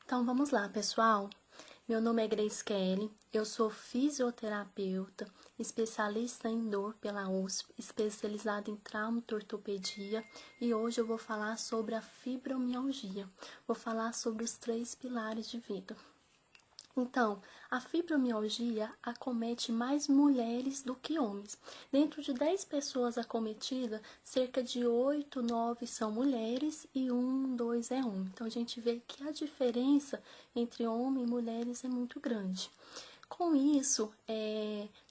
Então vamos lá, pessoal. Meu nome é Grace Kelly, eu sou fisioterapeuta, especialista em dor pela USP, especializada em traumatortopedia e hoje eu vou falar sobre a fibromialgia. Vou falar sobre os 3 pilares de vida. Então, a fibromialgia acomete mais mulheres do que homens. Dentro de 10 pessoas acometidas, cerca de 8, 9 são mulheres e 1, 2 é homem. Então, a gente vê que a diferença entre homem e mulheres é muito grande. Com isso,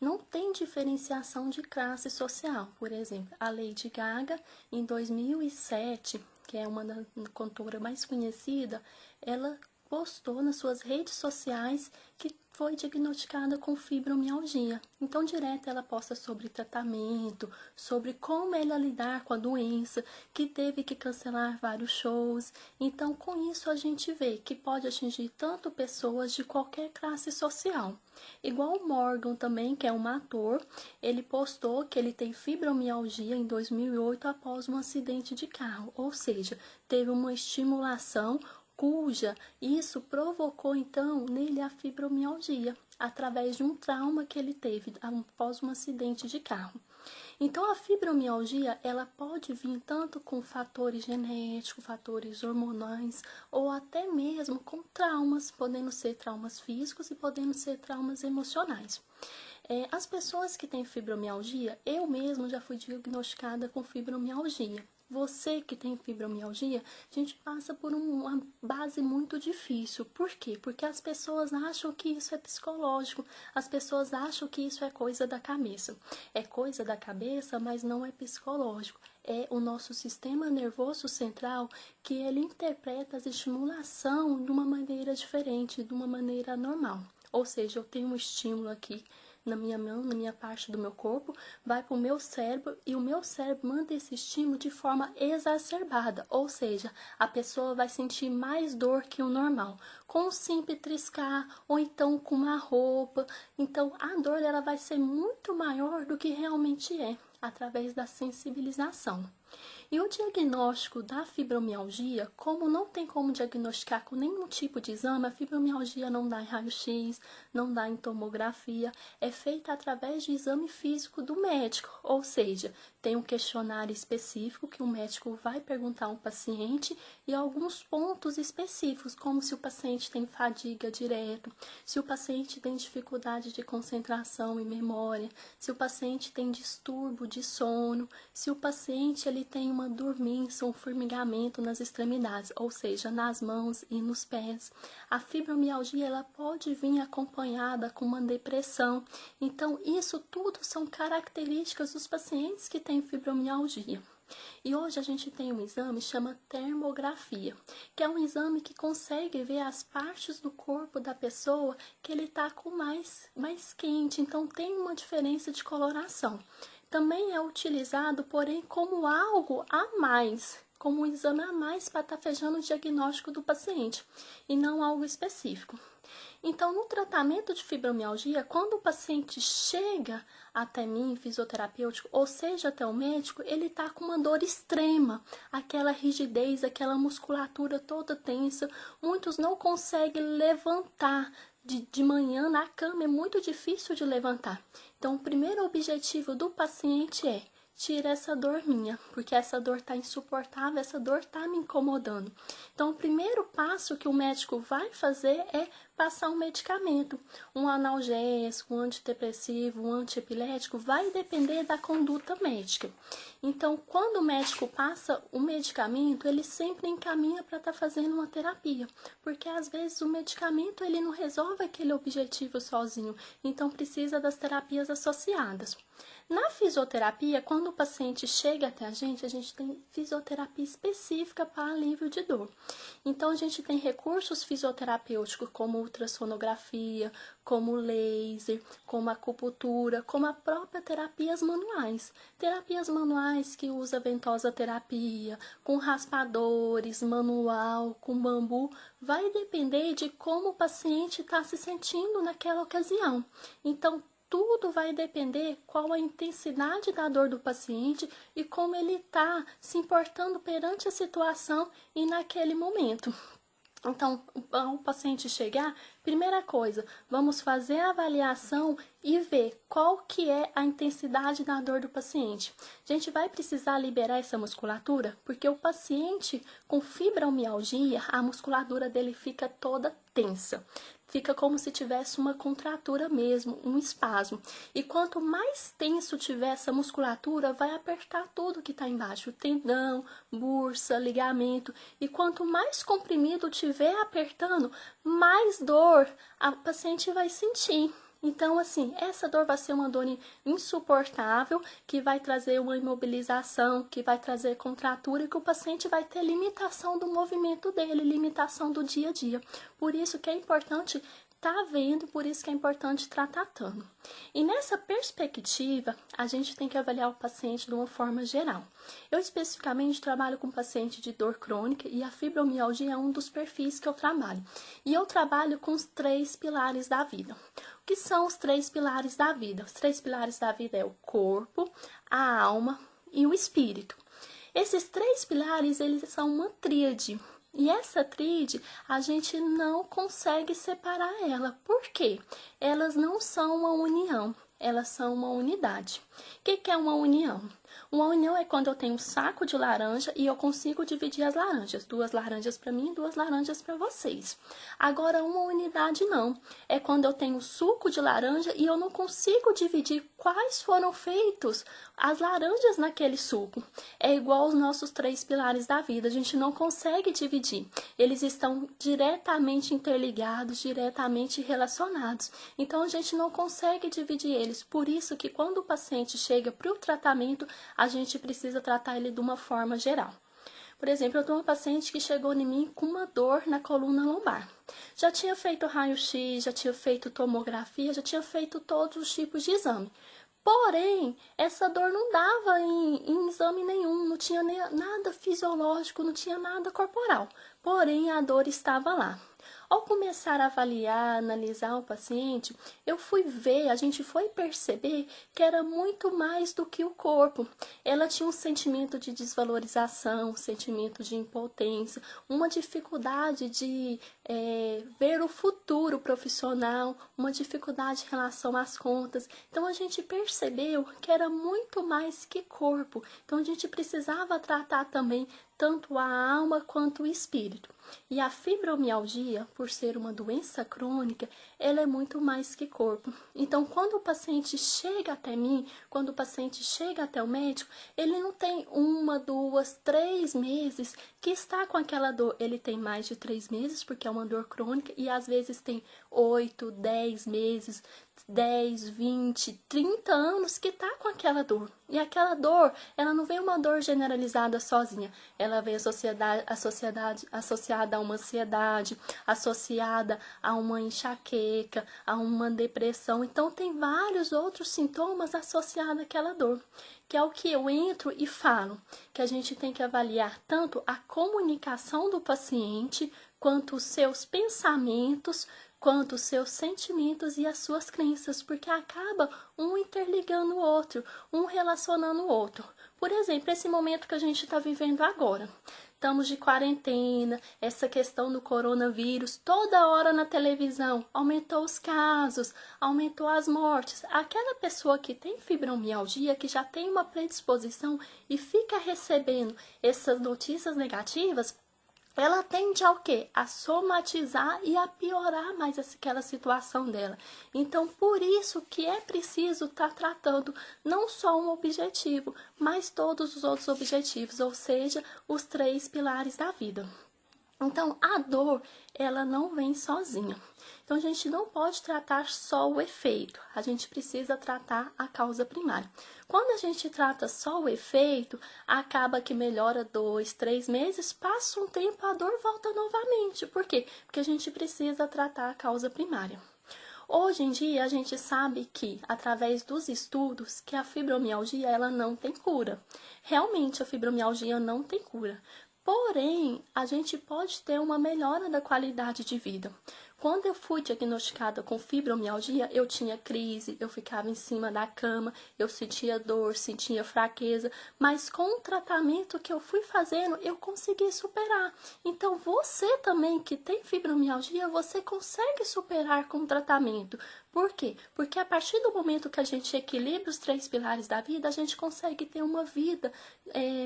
não tem diferenciação de classe social. Por exemplo, a Lady Gaga, em 2007, que é uma da cantora mais conhecida, ela postou nas suas redes sociais que foi diagnosticada com fibromialgia. Então, direto ela posta sobre tratamento, sobre como ela lidar com a doença, que teve que cancelar vários shows. Então, com isso a gente vê que pode atingir tanto pessoas de qualquer classe social. Igual o Morgan também, que é um ator, ele postou que ele tem fibromialgia em 2008 após um acidente de carro, ou seja, teve uma estimulação cuja isso provocou então nele a fibromialgia, através de um trauma que ele teve após um acidente de carro. Então a fibromialgia, ela pode vir tanto com fatores genéticos, fatores hormonais, ou até mesmo com traumas, podendo ser traumas físicos e podendo ser traumas emocionais. As pessoas que têm fibromialgia, eu mesmo já fui diagnosticada com fibromialgia. Você que tem fibromialgia, a gente passa por uma base muito difícil. Por quê? Porque as pessoas acham que isso é psicológico, as pessoas acham que isso é coisa da cabeça. É coisa da cabeça, mas não é psicológico. É o nosso sistema nervoso central que ele interpreta as estimulação de uma maneira diferente, de uma maneira normal. Ou seja, eu tenho um estímulo aqui na minha mão, na minha parte do meu corpo, vai para o meu cérebro e o meu cérebro manda esse estímulo de forma exacerbada, ou seja, a pessoa vai sentir mais dor que o normal, com um simples triscar ou então com uma roupa. Então a dor ela vai ser muito maior do que realmente é, através da sensibilização. E o diagnóstico da fibromialgia, como não tem como diagnosticar com nenhum tipo de exame, a fibromialgia não dá em raio-x, não dá em tomografia, é feita através de exame físico do médico, ou seja, tem um questionário específico que o médico vai perguntar ao paciente e alguns pontos específicos, como se o paciente tem fadiga direto, se o paciente tem dificuldade de concentração e memória, se o paciente tem distúrbio de sono, se o paciente ele tem uma dormência, um formigamento nas extremidades, ou seja, nas mãos e nos pés. A fibromialgia ela pode vir acompanhada com uma depressão. Então, isso tudo são características dos pacientes que têm fibromialgia. E hoje a gente tem um exame que chama termografia, que é um exame que consegue ver as partes do corpo da pessoa que ele está com mais quente, então tem uma diferença de coloração. Também é utilizado, porém, como algo a mais, como um exame a mais para estar fechando o diagnóstico do paciente, e não algo específico. Então, no tratamento de fibromialgia, quando o paciente chega até mim, fisioterapêutico, ou seja, até o médico, ele está com uma dor extrema, aquela rigidez, aquela musculatura toda tensa, muitos não conseguem levantar. De manhã na cama é muito difícil de levantar. Então, o primeiro objetivo do paciente é tira essa dor minha, porque essa dor está insuportável, essa dor está me incomodando. Então, o primeiro passo que o médico vai fazer é passar um medicamento, um analgésico, um antidepressivo, um antiepilético, vai depender da conduta médica. Então, quando o médico passa o medicamento, ele sempre encaminha para estar fazendo uma terapia, porque às vezes o medicamento ele não resolve aquele objetivo sozinho, então precisa das terapias associadas. Na fisioterapia, quando o paciente chega até a gente tem fisioterapia específica para alívio de dor. Então, a gente tem recursos fisioterapêuticos como ultrassonografia, como laser, como acupuntura, como a própria terapias manuais. Terapias manuais que usa ventosa terapia, com raspadores, manual, com bambu, vai depender de como o paciente está se sentindo naquela ocasião. Então, tudo vai depender qual a intensidade da dor do paciente e como ele está se importando perante a situação e naquele momento. Então, ao paciente chegar, primeira coisa, vamos fazer a avaliação e ver qual que é a intensidade da dor do paciente. A gente vai precisar liberar essa musculatura, porque o paciente com fibromialgia, a musculatura dele fica toda tensa. Fica como se tivesse uma contratura mesmo, um espasmo. E quanto mais tenso tiver essa musculatura, vai apertar tudo que está embaixo, tendão, bursa, ligamento. E quanto mais comprimido tiver apertando, mais dor a paciente vai sentir. Então, assim, essa dor vai ser uma dor insuportável, que vai trazer uma imobilização, que vai trazer contratura e que o paciente vai ter limitação do movimento dele, limitação do dia a dia. Por isso que é importante tá vendo, por isso que é importante estar tratando. E nessa perspectiva, a gente tem que avaliar o paciente de uma forma geral. Eu especificamente trabalho com paciente de dor crônica e a fibromialgia é um dos perfis que eu trabalho. E eu trabalho com os 3 pilares da vida. O que são os 3 pilares da vida? Os 3 pilares da vida é o corpo, a alma e o espírito. Esses 3 pilares, eles são uma tríade. E essa tríade, a gente não consegue separar ela. Por quê? Elas não são uma união, elas são uma unidade. O que é uma união? Uma união é quando eu tenho um saco de laranja e eu consigo dividir as laranjas. 2 laranjas para mim e 2 laranjas para vocês. Agora, uma unidade não. É quando eu tenho suco de laranja e eu não consigo dividir quais foram feitos as laranjas naquele suco. É igual aos nossos 3 pilares da vida. A gente não consegue dividir. Eles estão diretamente interligados, diretamente relacionados. Então, a gente não consegue dividir eles. Por isso que quando o paciente chega para o tratamento, a gente precisa tratar ele de uma forma geral. Por exemplo, eu tenho uma paciente que chegou em mim com uma dor na coluna lombar. Já tinha feito raio-x, já tinha feito tomografia, já tinha feito todos os tipos de exame. Porém, essa dor não dava em exame nenhum, não tinha nada fisiológico, não tinha nada corporal. Porém, a dor estava lá. Ao começar a avaliar, analisar o paciente, eu fui ver, a gente foi perceber que era muito mais do que o corpo. Ela tinha um sentimento de desvalorização, um sentimento de impotência, uma dificuldade de ver o futuro profissional, uma dificuldade em relação às contas. Então, a gente percebeu que era muito mais que corpo. Então, a gente precisava tratar também tanto a alma quanto o espírito. E a fibromialgia, por ser uma doença crônica, ela é muito mais que corpo. Então, quando o paciente chega até mim, quando o paciente chega até o médico, ele não tem 1, 2, 3 meses que está com aquela dor. Ele tem mais de 3 meses, porque é uma dor crônica, e às vezes tem 8, 10 meses, 10, 20, 30 anos que tá com aquela dor. E aquela dor, ela não vem uma dor generalizada sozinha. Ela vem associada a uma ansiedade, associada a uma enxaqueca, a uma depressão. Então, tem vários outros sintomas associados àquela dor, que é o que eu entro e falo, que a gente tem que avaliar tanto a comunicação do paciente, quanto os seus pensamentos, quanto os seus sentimentos e as suas crenças, porque acaba um interligando o outro, um relacionando o outro. Por exemplo, esse momento que a gente está vivendo agora. Estamos de quarentena, essa questão do coronavírus, toda hora na televisão, aumentou os casos, aumentou as mortes. Aquela pessoa que tem fibromialgia, que já tem uma predisposição e fica recebendo essas notícias negativas, ela tende ao quê? A somatizar e a piorar mais aquela situação dela. Então, por isso que é preciso estar tratando não só um objetivo, mas todos os outros objetivos, ou seja, os 3 pilares da vida. Então, a dor, ela não vem sozinha. Então, a gente não pode tratar só o efeito, a gente precisa tratar a causa primária. Quando a gente trata só o efeito, acaba que melhora 2, 3 meses, passa um tempo, a dor volta novamente. Por quê? Porque a gente precisa tratar a causa primária. Hoje em dia, a gente sabe que, através dos estudos, que a fibromialgia, ela não tem cura. Realmente, a fibromialgia não tem cura. Porém, a gente pode ter uma melhora da qualidade de vida. Quando eu fui diagnosticada com fibromialgia, eu tinha crise, eu ficava em cima da cama, eu sentia dor, sentia fraqueza, mas com o tratamento que eu fui fazendo, eu consegui superar. Então, você também que tem fibromialgia, você consegue superar com o tratamento. Por quê? Porque a partir do momento que a gente equilibra os 3 pilares da vida, a gente consegue ter uma vida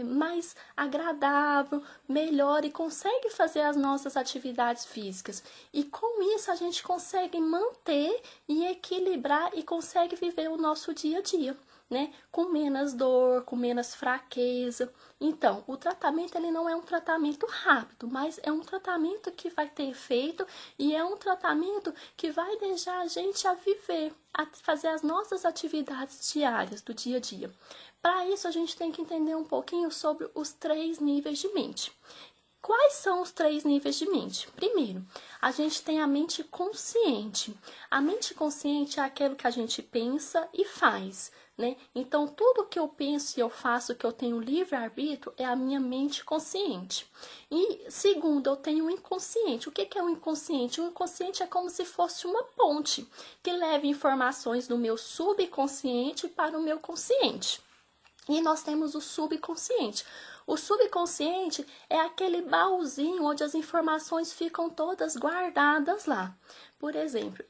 mais agradável, melhor e consegue fazer as nossas atividades físicas. E com isso a gente consegue manter e equilibrar e consegue viver o nosso dia a dia, né? Com menos dor, com menos fraqueza. Então, o tratamento ele não é um tratamento rápido, mas é um tratamento que vai ter efeito e é um tratamento que vai deixar a gente a viver, a fazer as nossas atividades diárias do dia a dia. Para isso, a gente tem que entender um pouquinho sobre os 3 níveis de mente. Quais são os 3 níveis de mente? Primeiro, a gente tem a mente consciente. A mente consciente é aquilo que a gente pensa e faz, né? Então, tudo que eu penso e eu faço, que eu tenho livre-arbítrio, é a minha mente consciente. E, segundo, eu tenho o inconsciente. O que é o inconsciente? O inconsciente é como se fosse uma ponte que leva informações do meu subconsciente para o meu consciente. E nós temos o subconsciente. O subconsciente é aquele baúzinho onde as informações ficam todas guardadas lá. Por exemplo,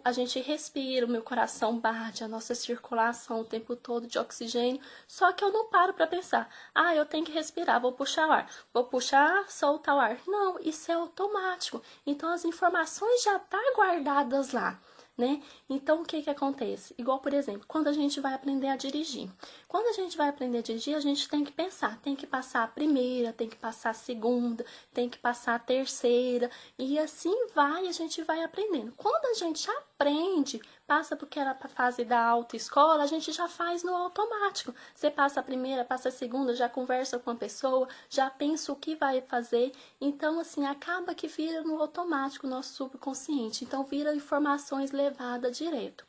a gente respira, o meu coração bate, a nossa circulação o tempo todo de oxigênio, só que eu não paro para pensar, eu tenho que respirar, vou puxar o ar, vou puxar, soltar o ar. Não, isso é automático. Então as informações já estão guardadas lá, né? Então, o que acontece? Igual, por exemplo, quando a gente vai aprender a dirigir. Quando a gente vai aprender a dirigir, a gente tem que pensar, tem que passar a primeira, tem que passar a segunda, tem que passar a terceira, e assim vai, a gente vai aprendendo. Quando a gente aprende, passa porque era para a fase da autoescola, a gente já faz no automático. Você passa a primeira, passa a segunda, já conversa com a pessoa, já pensa o que vai fazer. Então, assim, acaba que vira no automático o nosso subconsciente. Então, vira informações levadas direto.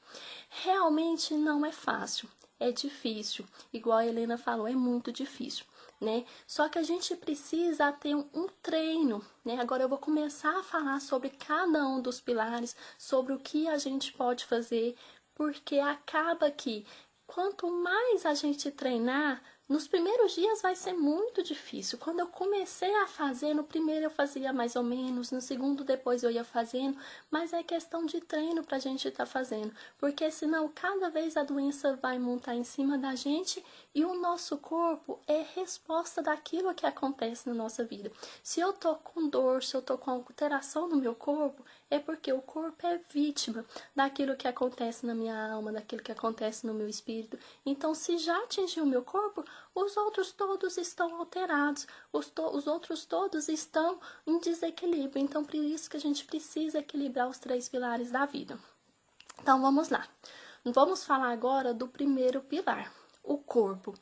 Realmente não é fácil, é difícil. Igual a Helena falou, é muito difícil, né? Só que a gente precisa ter um treino, né? Agora eu vou começar a falar sobre cada um dos pilares, sobre o que a gente pode fazer, porque acaba que quanto mais a gente treinar, nos primeiros dias vai ser muito difícil. Quando eu comecei a fazer, no primeiro eu fazia mais ou menos, no segundo depois eu ia fazendo, mas é questão de treino pra gente estar fazendo, porque senão cada vez a doença vai montar em cima da gente e o nosso corpo é resposta daquilo que acontece na nossa vida. Se eu tô com dor, se eu tô com alteração no meu corpo, é porque o corpo é vítima daquilo que acontece na minha alma, daquilo que acontece no meu espírito. Então, se já atingiu o meu corpo, os outros todos estão alterados, os outros todos estão em desequilíbrio. Então, por isso que a gente precisa equilibrar os 3 pilares da vida. Então, vamos lá. Vamos falar agora do primeiro pilar, o corpo.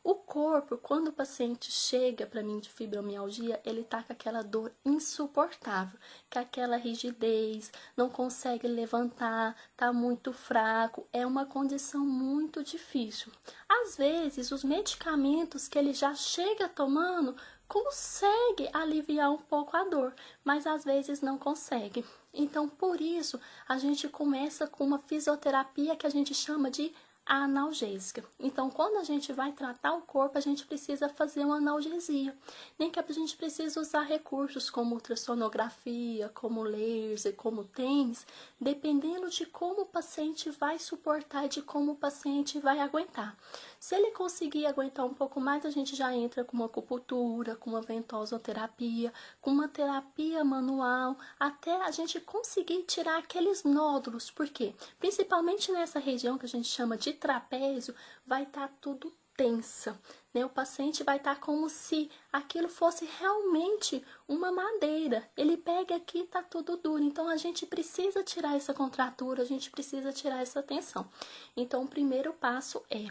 O corpo, quando o paciente chega para mim de fibromialgia, ele tá com aquela dor insuportável, com aquela rigidez, não consegue levantar, tá muito fraco, é uma condição muito difícil. Às vezes, os medicamentos que ele já chega tomando consegue aliviar um pouco a dor, mas às vezes não consegue. Então, por isso, a gente começa com uma fisioterapia que a gente chama de analgésica. Então, quando a gente vai tratar o corpo, a gente precisa fazer uma analgesia. Nem que a gente precisa usar recursos como ultrassonografia, como laser, como TENS, dependendo de como o paciente vai suportar e de como o paciente vai aguentar. Se ele conseguir aguentar um pouco mais, a gente já entra com uma acupuntura, com uma ventosoterapia, com uma terapia manual, até a gente conseguir tirar aqueles nódulos. Por quê? Principalmente nessa região que a gente chama de trapézio, vai estar tudo tensa, né? O paciente vai estar como se aquilo fosse realmente uma madeira. Ele pega aqui e tá tudo duro. Então, a gente precisa tirar essa contratura, a gente precisa tirar essa tensão. Então, o primeiro passo é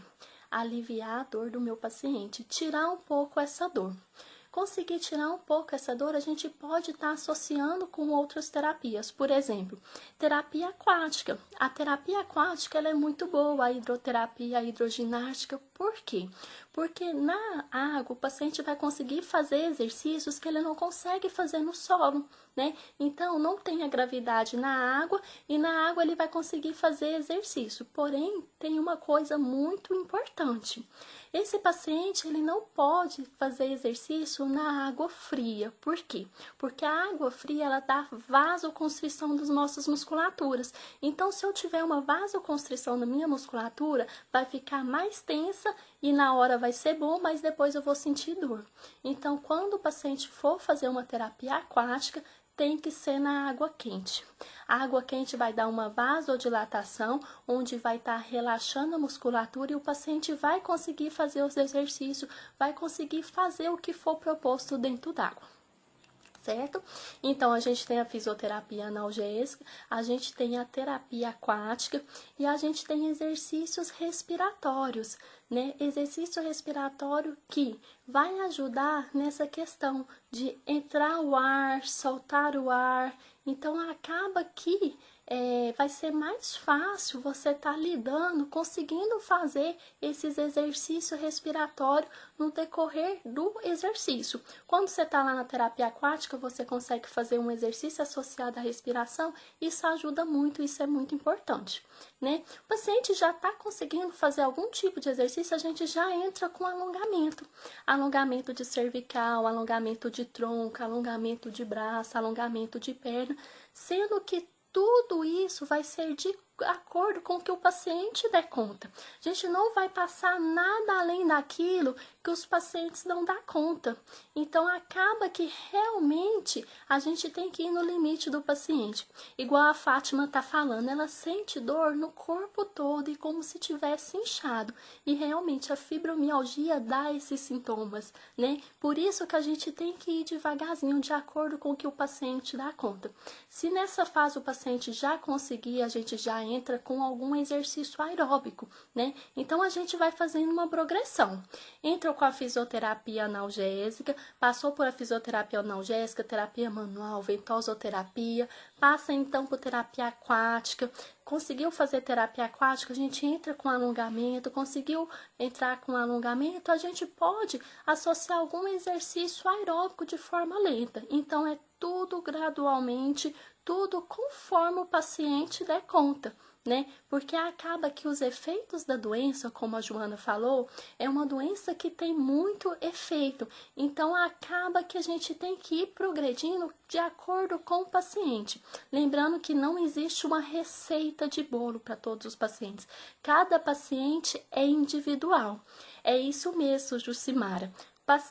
aliviar a dor do meu paciente, tirar um pouco essa dor. Conseguir tirar um pouco essa dor, a gente pode estar associando com outras terapias. Por exemplo, terapia aquática. A terapia aquática ela é muito boa, a hidroterapia, a hidroginástica. Por quê? Porque na água o paciente vai conseguir fazer exercícios que ele não consegue fazer no solo, né? Então, não tem a gravidade na água e na água ele vai conseguir fazer exercício. Porém, tem uma coisa muito importante. Esse paciente, ele não pode fazer exercício na água fria. Por quê? Porque a água fria, ela dá vasoconstrição das nossas musculaturas. Então, se eu tiver uma vasoconstrição na minha musculatura, vai ficar mais tensa e na hora vai ser bom, mas depois eu vou sentir dor. Então, quando o paciente for fazer uma terapia aquática, tem que ser na água quente. A água quente vai dar uma vasodilatação, onde vai estar relaxando a musculatura e o paciente vai conseguir fazer os exercícios, vai conseguir fazer o que for proposto dentro d'água. Certo? Então, a gente tem a fisioterapia analgésica, a gente tem a terapia aquática e a gente tem exercícios respiratórios, né? Exercício respiratório que vai ajudar nessa questão de entrar o ar, soltar o ar. Então, acaba que vai ser mais fácil você estar lidando, conseguindo fazer esses exercícios respiratórios no decorrer do exercício. Quando você está lá na terapia aquática, você consegue fazer um exercício associado à respiração, isso ajuda muito, isso é muito importante, né? O paciente já está conseguindo fazer algum tipo de exercício, a gente já entra com alongamento. Alongamento de cervical, alongamento de tronco, alongamento de braço, alongamento de perna, sendo que tudo isso vai ser de acordo com o que o paciente der conta. A gente não vai passar nada além daquilo que os pacientes não dão conta. Então, acaba que realmente a gente tem que ir no limite do paciente. Igual a Fátima tá falando, ela sente dor no corpo todo e como se tivesse inchado. E realmente a fibromialgia dá esses sintomas, né? Por isso que a gente tem que ir devagarzinho, de acordo com o que o paciente dá conta. Se nessa fase o paciente já conseguir, a gente já entra com algum exercício aeróbico, né? Então, a gente vai fazendo uma progressão. Entra com a fisioterapia analgésica, passou por a fisioterapia analgésica, terapia manual, ventosoterapia, passa então por terapia aquática. Conseguiu fazer terapia aquática, a gente entra com alongamento, conseguiu entrar com alongamento, a gente pode associar algum exercício aeróbico de forma lenta. Então, é tudo gradualmente, tudo conforme o paciente der conta, né? Porque acaba que os efeitos da doença, como a Joana falou, é uma doença que tem muito efeito. Então, acaba que a gente tem que ir progredindo de acordo com o paciente. Lembrando que não existe uma receita de bolo para todos os pacientes. Cada paciente é individual. É isso mesmo, Jucimara.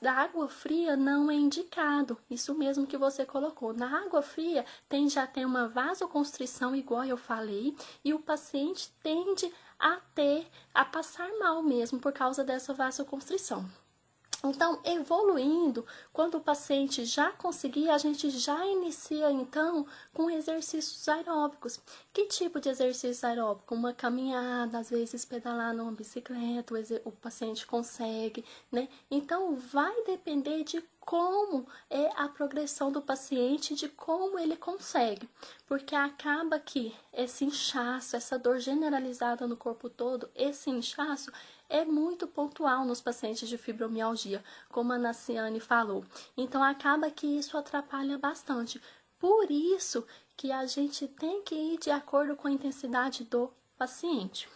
Da água fria não é indicado, isso mesmo que você colocou. Na água fria já tem uma vasoconstrição, igual eu falei, e o paciente tende a passar mal mesmo por causa dessa vasoconstrição. Então, evoluindo, quando o paciente já conseguir, a gente já inicia, então, com exercícios aeróbicos. Que tipo de exercício aeróbico? Uma caminhada, às vezes pedalar numa bicicleta, o paciente consegue, né? Então, vai depender de como é a progressão do paciente, de como ele consegue. Porque acaba que esse inchaço, essa dor generalizada no corpo todo, esse inchaço é muito pontual nos pacientes de fibromialgia, como a Naciane falou. Então, acaba que isso atrapalha bastante. Por isso que a gente tem que ir de acordo com a intensidade do paciente.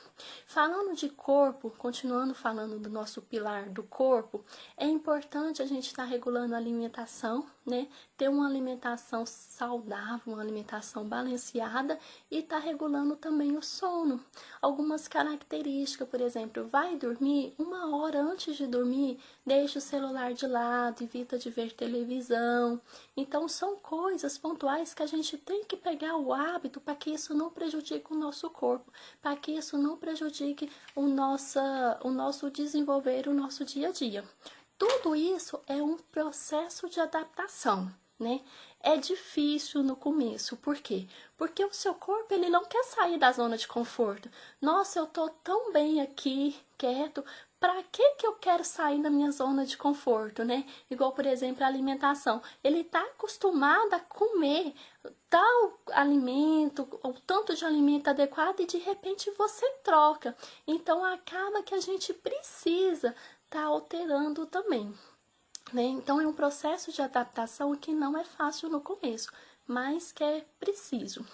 Falando de corpo, continuando falando do nosso pilar do corpo, é importante a gente estar regulando a alimentação, né? Ter uma alimentação saudável, uma alimentação balanceada e estar regulando também o sono. Algumas características, por exemplo, vai dormir 1 hora antes de dormir, deixa o celular de lado, evita de ver televisão. Então, são coisas pontuais que a gente tem que pegar o hábito para que isso não prejudique o nosso corpo, para que isso não prejudique o nosso desenvolver, o nosso dia a dia. Tudo isso é um processo de adaptação, né? É difícil no começo, por quê? Porque o seu corpo, ele não quer sair da zona de conforto. Nossa, eu tô tão bem aqui, quieto, para que eu quero sair da minha zona de conforto, né? Igual, por exemplo, a alimentação. Ele tá acostumado a comer tal alimento, ou tanto de alimento adequado, e de repente você troca. Então acaba que a gente precisa estar alterando também, né? Então é um processo de adaptação que não é fácil no começo, mas que é preciso.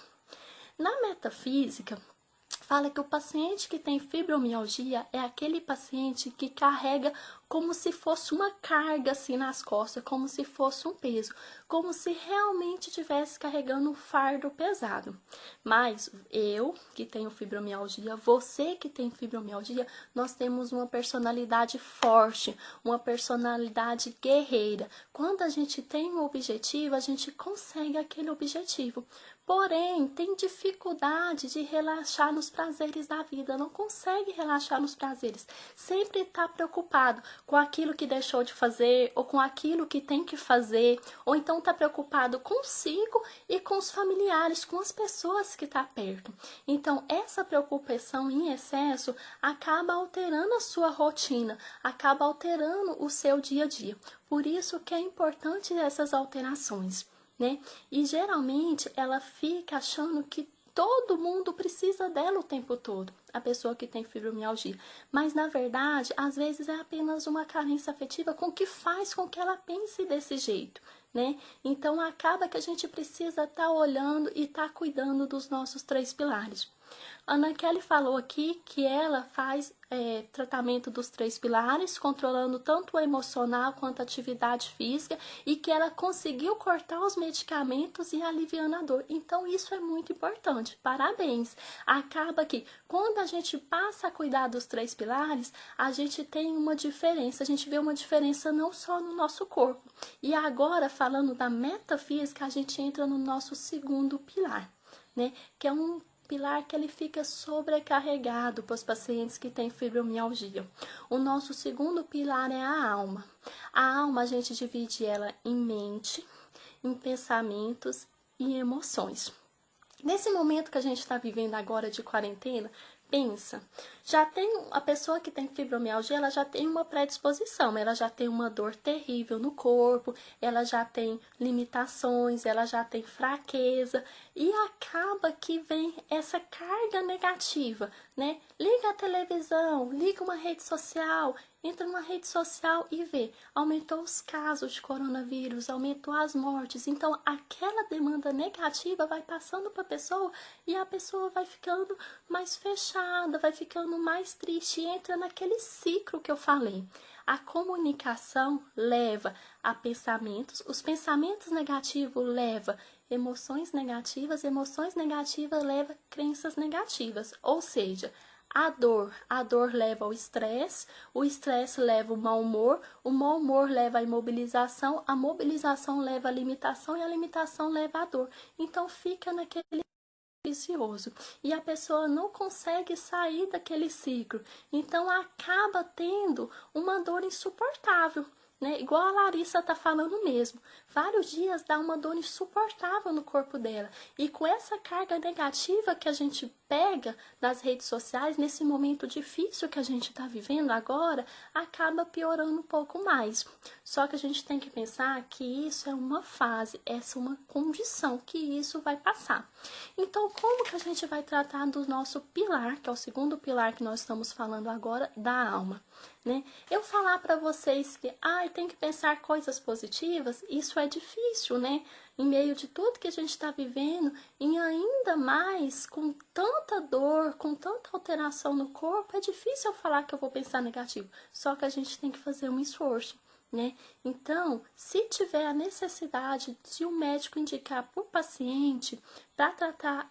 Na metafísica, fala que o paciente que tem fibromialgia é aquele paciente que carrega como se fosse uma carga assim nas costas, como se fosse um peso, como se realmente estivesse carregando um fardo pesado. Mas eu que tenho fibromialgia, você que tem fibromialgia, nós temos uma personalidade forte, uma personalidade guerreira. Quando a gente tem um objetivo, a gente consegue aquele objetivo. Porém, tem dificuldade de relaxar nos prazeres da vida, não consegue relaxar nos prazeres. Sempre está preocupado com aquilo que deixou de fazer, ou com aquilo que tem que fazer, ou então está preocupado consigo e com os familiares, com as pessoas que estão perto. Então, essa preocupação em excesso acaba alterando a sua rotina, acaba alterando o seu dia a dia. Por isso que é importante essas alterações, né? E geralmente ela fica achando que todo mundo precisa dela o tempo todo, a pessoa que tem fibromialgia. Mas na verdade, às vezes é apenas uma carência afetiva com que faz com que ela pense desse jeito, né? Então acaba que a gente precisa estar olhando e estar cuidando dos nossos 3 pilares. Ana Kelly falou aqui que ela faz tratamento dos 3 pilares, controlando tanto o emocional quanto a atividade física, e que ela conseguiu cortar os medicamentos e aliviando a dor. Então isso é muito importante, parabéns! Acaba que quando a gente passa a cuidar dos 3 pilares, a gente tem uma diferença, a gente vê uma diferença não só no nosso corpo. E agora, falando da metafísica, a gente entra no nosso segundo pilar, né? Que é um pilar que ele fica sobrecarregado para os pacientes que têm fibromialgia. O nosso segundo pilar é a alma. A alma a gente divide ela em mente, em pensamentos e emoções. Nesse momento que a gente está vivendo agora de quarentena, pensa, já tem a pessoa que tem fibromialgia, ela já tem uma predisposição, ela já tem uma dor terrível no corpo, ela já tem limitações, ela já tem fraqueza, e acaba que vem essa carga negativa, né? Liga a televisão, liga uma rede social, entra numa rede social e vê, aumentou os casos de coronavírus, aumentou as mortes, então aquela demanda negativa vai passando para a pessoa e a pessoa vai ficando mais fechada, vai ficando mais triste e entra naquele ciclo que eu falei. A comunicação leva a pensamentos, os pensamentos negativos levam emoções negativas levam crenças negativas, ou seja, a dor leva ao estresse, o estresse leva ao o mau humor leva à imobilização, a mobilização leva à limitação e a limitação leva à dor. Então fica naquele vicioso e a pessoa não consegue sair daquele ciclo. Então acaba tendo uma dor insuportável, né? Igual a Larissa tá falando mesmo. Vários dias dá uma dor insuportável no corpo dela. E com essa carga negativa que a gente pega nas redes sociais, nesse momento difícil que a gente está vivendo agora, acaba piorando um pouco mais. Só que a gente tem que pensar que isso é uma fase, essa é uma condição, que isso vai passar. Então, como que a gente vai tratar do nosso pilar, que é o segundo pilar que nós estamos falando agora, da alma, né? Eu falar para vocês que tem que pensar coisas positivas, isso é difícil, né? Em meio de tudo que a gente está vivendo, e ainda mais com tanta dor, com tanta alteração no corpo, é difícil eu falar que eu vou pensar negativo. Só que a gente tem que fazer um esforço, né? Então, se tiver a necessidade de um médico indicar por paciente para tratar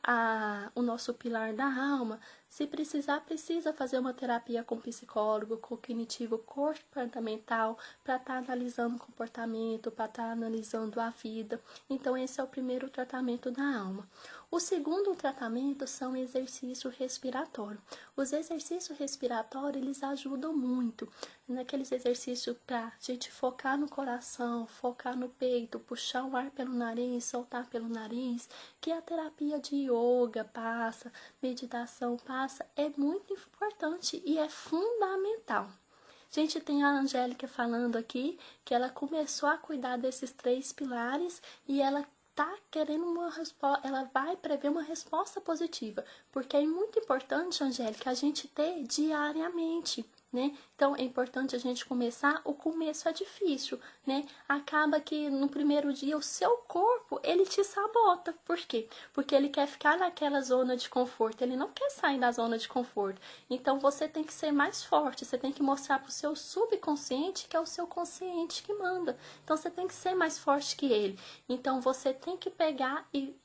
o nosso pilar da alma, se precisar, precisa fazer uma terapia com psicólogo, cognitivo comportamental, para estar analisando o comportamento, para estar analisando a vida. Então, esse é o primeiro tratamento da alma. O segundo tratamento são exercícios respiratórios. Os exercícios respiratórios, eles ajudam muito naqueles exercícios para a gente focar no coração, focar no peito, puxar o ar pelo nariz, soltar pelo nariz, que a terapia de yoga passa, meditação passa, é muito importante e é fundamental. A gente tem a Angélica falando aqui que ela começou a cuidar desses 3 pilares e ela tá querendo uma resposta, ela vai prever uma resposta positiva, porque é muito importante, Angélica, a gente ter diariamente, né? Então é importante a gente começar, o começo é difícil, né? Acaba que no primeiro dia o seu corpo, ele te sabota. Por quê? Porque ele quer ficar naquela zona de conforto, ele não quer sair da zona de conforto. Então você tem que ser mais forte, você tem que mostrar pro seu subconsciente que é o seu consciente que manda. Então você tem que ser mais forte que ele. Então você tem que pegar e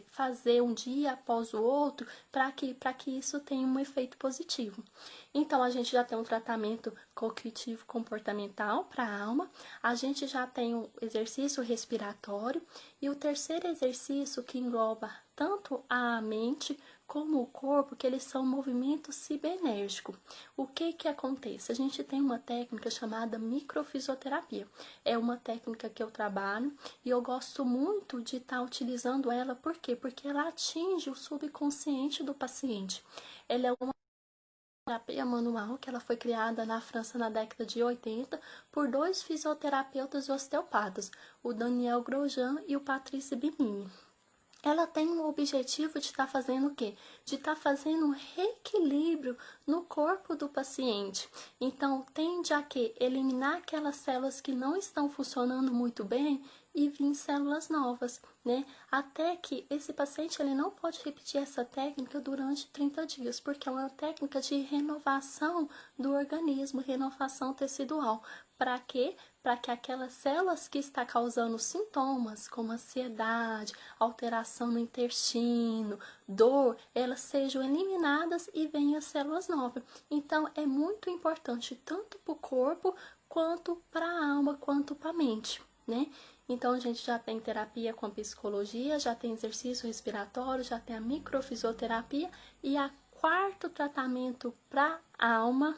fazer um dia após o outro para que isso tenha um efeito positivo. Então a gente já tem um tratamento cognitivo comportamental para a alma, a gente já tem o exercício respiratório e o terceiro exercício que engloba tanto a mente como o corpo, que eles são movimentos cibernérgicos. O que que acontece? A gente tem uma técnica chamada microfisioterapia. É uma técnica que eu trabalho e eu gosto muito de estar utilizando ela. Por quê? Porque ela atinge o subconsciente do paciente. Ela é uma terapia manual que ela foi criada na França na década de 80 por dois fisioterapeutas e osteopatas, o Daniel Grosjean e o Patrice Benigni. Ela tem o objetivo de estar fazendo o quê? De estar fazendo um reequilíbrio no corpo do paciente. Então, tende a quê? Eliminar aquelas células que não estão funcionando muito bem e vir células novas, né? Até que esse paciente ele não pode repetir essa técnica durante 30 dias, porque é uma técnica de renovação do organismo, renovação tecidual. Para quê? Para que aquelas células que está causando sintomas, como ansiedade, alteração no intestino, dor, elas sejam eliminadas e venham células novas. Então, é muito importante tanto para o corpo, quanto para a alma, quanto para a mente, né? Então, a gente já tem terapia com a psicologia, já tem exercício respiratório, já tem a microfisioterapia e a quarto tratamento para a alma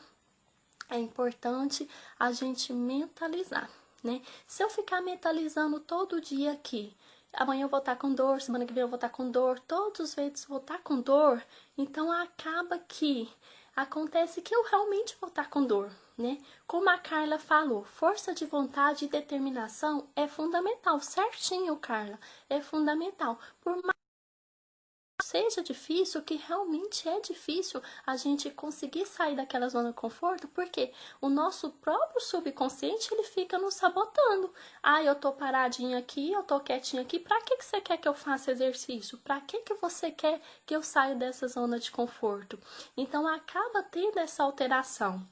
é importante a gente mentalizar, né? Se eu ficar mentalizando todo dia aqui, amanhã eu vou estar com dor, semana que vem eu vou estar com dor, todos os vezes eu vou estar com dor, então acaba que acontece que eu realmente vou estar com dor, né? Como a Carla falou, força de vontade e determinação é fundamental, certinho, Carla, é fundamental. Por mais seja difícil, que realmente é difícil a gente conseguir sair daquela zona de conforto, porque o nosso próprio subconsciente ele fica nos sabotando. Ah, eu tô paradinha aqui, eu tô quietinha aqui, pra que você quer que eu faça exercício? Pra que você quer que eu saia dessa zona de conforto? Então acaba tendo essa alteração.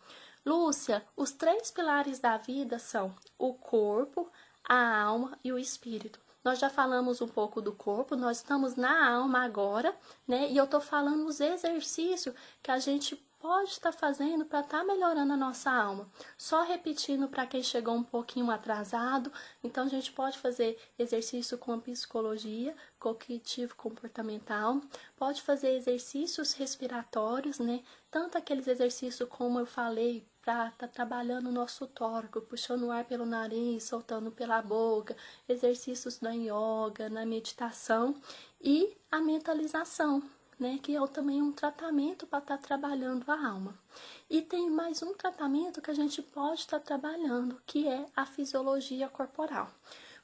Lúcia, os três pilares da vida são o corpo, a alma e o espírito. Nós já falamos um pouco do corpo, nós estamos na alma agora, né? E eu tô falando os exercícios que a gente pode estar fazendo para estar melhorando a nossa alma. Só repetindo para quem chegou um pouquinho atrasado, então a gente pode fazer exercício com a psicologia, cognitivo comportamental, pode fazer exercícios respiratórios, né? Tanto aqueles exercícios como eu falei, para estar trabalhando o nosso tórax, puxando o ar pelo nariz, soltando pela boca, exercícios na yoga, na meditação e a mentalização, né, que é também um tratamento para estar trabalhando a alma. E tem mais um tratamento que a gente pode estar trabalhando, que é a fisiologia corporal.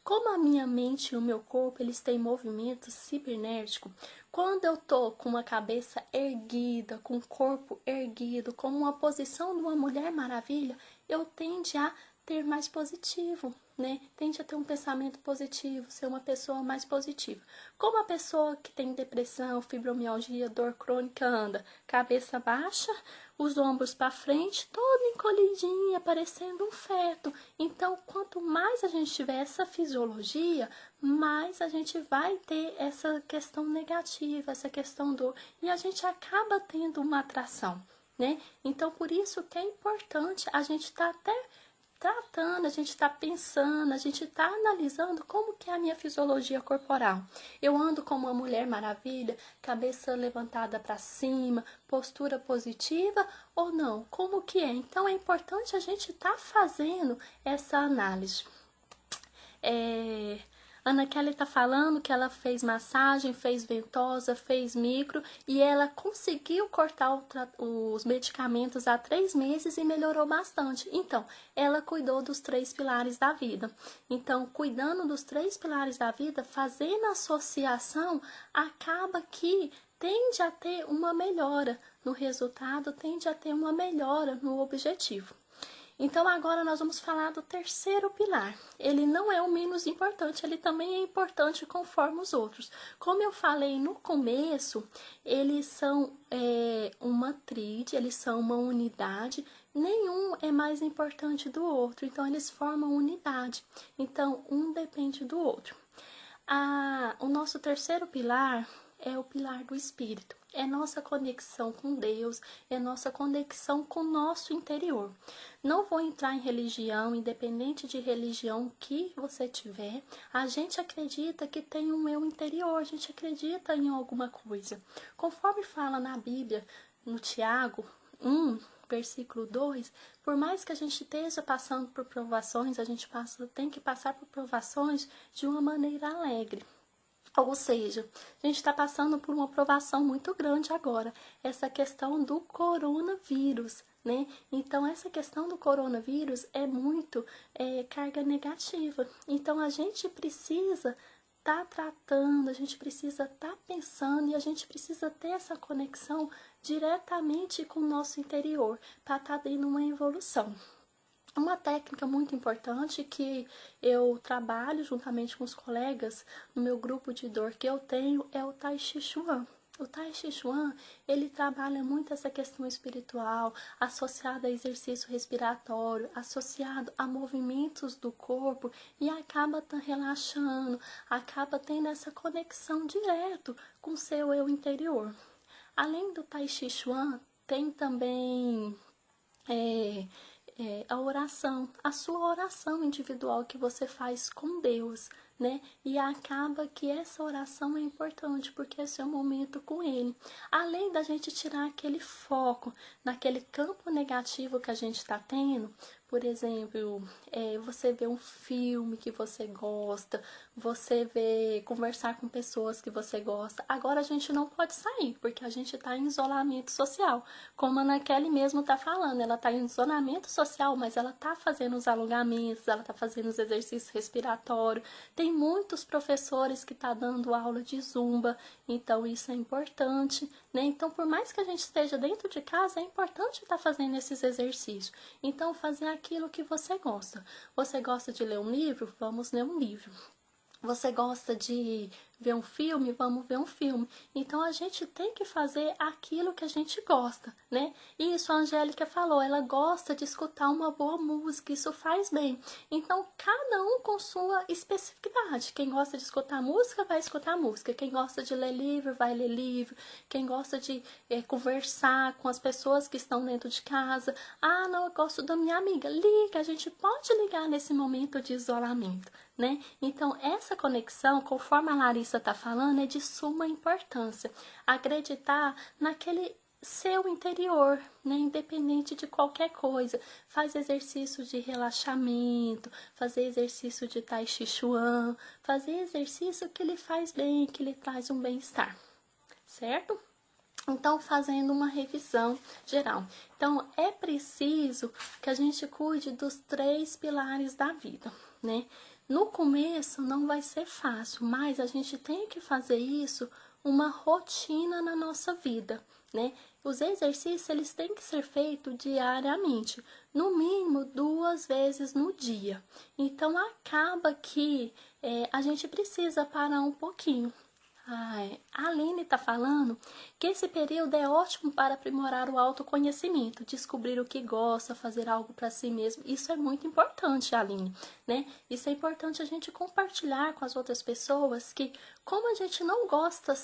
Como a minha mente e o meu corpo, eles têm movimentos cibernéticos, quando eu tô com uma cabeça erguida, com o corpo erguido, como uma posição de uma mulher maravilha, eu tendo a ter mais positivo, né? Tende a ter um pensamento positivo, ser uma pessoa mais positiva. Como a pessoa que tem depressão, fibromialgia, dor crônica anda, cabeça baixa, os ombros para frente, toda encolhidinha, parecendo um feto. Então, quanto mais a gente tiver essa fisiologia, mais a gente vai ter essa questão negativa, essa questão do... E a gente acaba tendo uma atração, né? Então, por isso que é importante a gente estar até tratando, a gente está pensando, a gente está analisando como que é a minha fisiologia corporal. Eu ando como uma mulher maravilha, cabeça levantada para cima, postura positiva ou não? Como que é? Então é importante a gente estar fazendo essa análise. Ana Kelly tá falando que ela fez massagem, fez ventosa, fez micro e ela conseguiu cortar os medicamentos há 3 meses e melhorou bastante. Então, ela cuidou dos 3 pilares da vida. Então, cuidando dos 3 pilares da vida, fazendo associação, acaba que tende a ter uma melhora no resultado, tende a ter uma melhora no objetivo. Então, agora nós vamos falar do terceiro pilar. Ele não é o menos importante, ele também é importante conforme os outros. Como eu falei no começo, eles são uma tríade, eles são uma unidade, nenhum é mais importante do outro, então eles formam unidade. Então, um depende do outro. O nosso terceiro pilar é o pilar do espírito. É nossa conexão com Deus, é nossa conexão com o nosso interior. Não vou entrar em religião, independente de religião que você tiver. A gente acredita que tem um eu interior, a gente acredita em alguma coisa. Conforme fala na Bíblia, no Tiago 1, versículo 2, por mais que a gente esteja passando por provações, a gente tem que passar por provações de uma maneira alegre. Ou seja, a gente está passando por uma provação muito grande agora, essa questão do coronavírus, né? Então, essa questão do coronavírus é muito carga negativa. Então, a gente precisa estar tratando, a gente precisa estar pensando e a gente precisa ter essa conexão diretamente com o nosso interior para estar dando uma evolução. Uma técnica muito importante que eu trabalho juntamente com os colegas no meu grupo de dor que eu tenho é o Tai Chi Chuan. O Tai Chi Chuan, ele trabalha muito essa questão espiritual, associada a exercício respiratório, associado a movimentos do corpo e acaba relaxando, acaba tendo essa conexão direto com o seu eu interior. Além do Tai Chi Chuan, tem também a oração, a sua oração individual que você faz com Deus, né? E acaba que essa oração é importante, porque é seu momento com Ele. Além da gente tirar aquele foco naquele campo negativo que a gente está tendo, por exemplo, você vê um filme que você gosta, você vê conversar com pessoas que você gosta. Agora a gente não pode sair, porque a gente está em isolamento social. Como a Ana Kelly mesmo está falando, ela está em isolamento social, mas ela está fazendo os alongamentos, ela está fazendo os exercícios respiratórios. Tem muitos professores que estão dando aula de zumba, então isso é importante, né? Então, por mais que a gente esteja dentro de casa, é importante estar fazendo esses exercícios. Então, fazer aquilo que você gosta. Você gosta de ler um livro? Vamos ler um livro. Você gosta de ver um filme? Vamos ver um filme. Então, a gente tem que fazer aquilo que a gente gosta, né? Isso a Angélica falou, ela gosta de escutar uma boa música, isso faz bem. Então, cada um com sua especificidade. Quem gosta de escutar música, vai escutar música. Quem gosta de ler livro, vai ler livro. Quem gosta de conversar com as pessoas que estão dentro de casa. Ah, não, eu gosto da minha amiga. Liga, a gente pode ligar nesse momento de isolamento, né? Então, essa conexão, conforme a Larissa está falando, é de suma importância. Acreditar naquele seu interior, né? Independente de qualquer coisa. Faz exercício de relaxamento, fazer exercício de Tai Chi Chuan, fazer exercício que lhe faz bem, que lhe traz um bem-estar, certo? Então, fazendo uma revisão geral. Então, é preciso que a gente cuide dos 3 pilares da vida, né? No começo não vai ser fácil, mas a gente tem que fazer isso uma rotina na nossa vida, né? Os exercícios, eles têm que ser feitos diariamente, no mínimo 2 vezes no dia. Então, acaba que a gente precisa parar um pouquinho. A Aline está falando que esse período é ótimo para aprimorar o autoconhecimento, descobrir o que gosta, fazer algo para si mesmo. Isso é muito importante, Aline, né? Isso é importante a gente compartilhar com as outras pessoas que, como a gente não gosta,